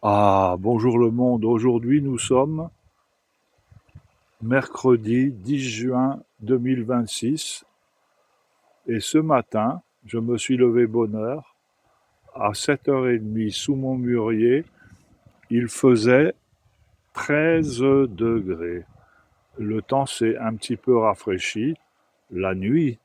Ah, bonjour le monde. Aujourd'hui, nous sommes mercredi 10 juin 2026 et ce matin, je me suis levé bonne heure. À 7h30 sous mon mûrier, il faisait 13 degrés. Le temps s'est un petit peu rafraîchi la nuit,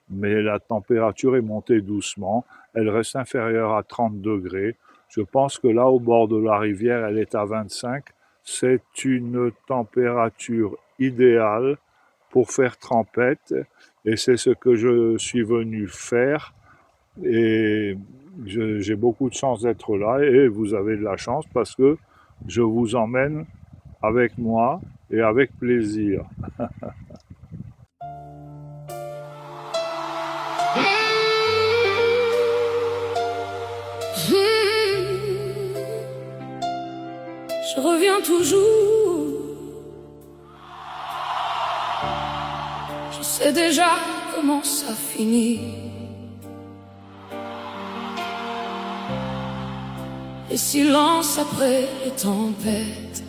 mais la température est montée doucement. Elle reste inférieure à 30 degrés. Je pense que là, au bord de la rivière, elle est à 25. C'est une température idéale pour faire trempette et c'est ce que je suis venu faire. Et j'ai beaucoup de chance d'être là et vous avez de la chance parce que je vous emmène avec moi et avec plaisir. Je reviens toujours. Je sais déjà comment ça finit. Les silences après les tempêtes,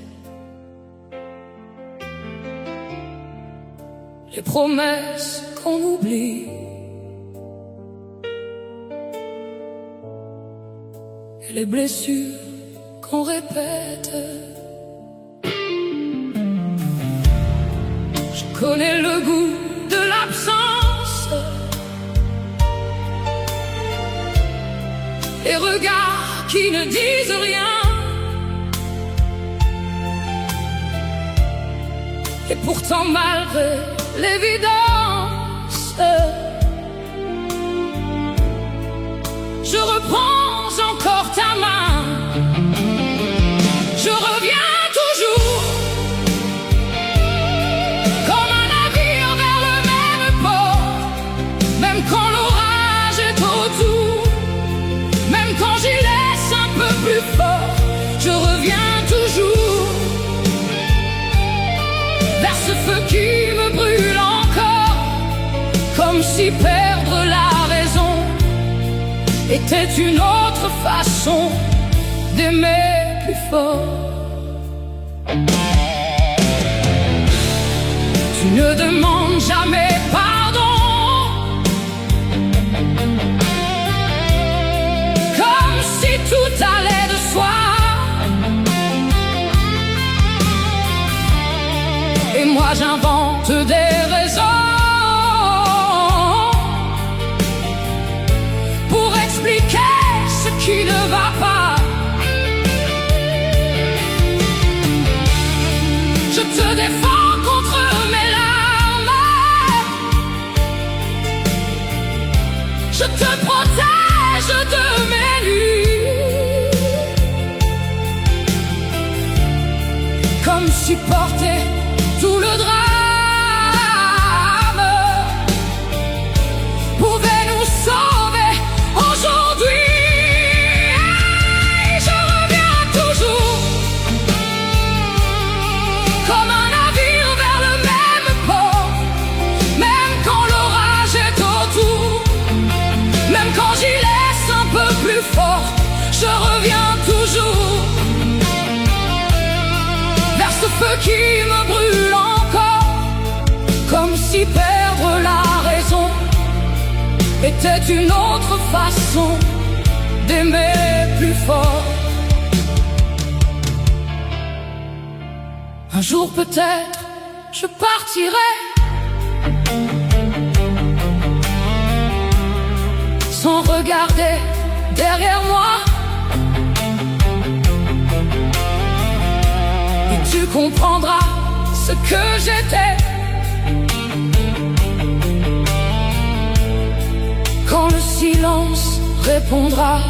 les promesses qu'on oublie, et les blessures qu'on répète. Je connais le goût de l'absence, les regards qui ne disent rien, et pourtant malgré l'évidence, je reprends encore ta main. Je reviens toujours, comme un navire vers le même port, même quand l'orage est autour, même quand j'y laisse un peu plus fort. Je reviens toujours vers ce feu qui me brûle encore, comme si perdre la raison était une autre façon d'aimer plus fort. Tu ne demandes jamais pardon, comme si tout allait de soi, et moi j'invente des raisons pour expliquer ce qui ne va pas. Je te défends contre mes larmes, je te protège de mes nuits, comme si porter tout le drame pouvait nous sauver aujourd'hui. Je reviens toujours, comme un navire vers le même port, même quand l'orage est autour, même quand j'y laisse un peu plus fort. Je reviens toujours vers ce feu qui me brûle encore, comme si perdre la raison était une autre façon d'aimer plus fort. Un jour peut-être je partirai, sans regarder derrière moi, et tu comprendras ce que j'étais quand le silence répondra.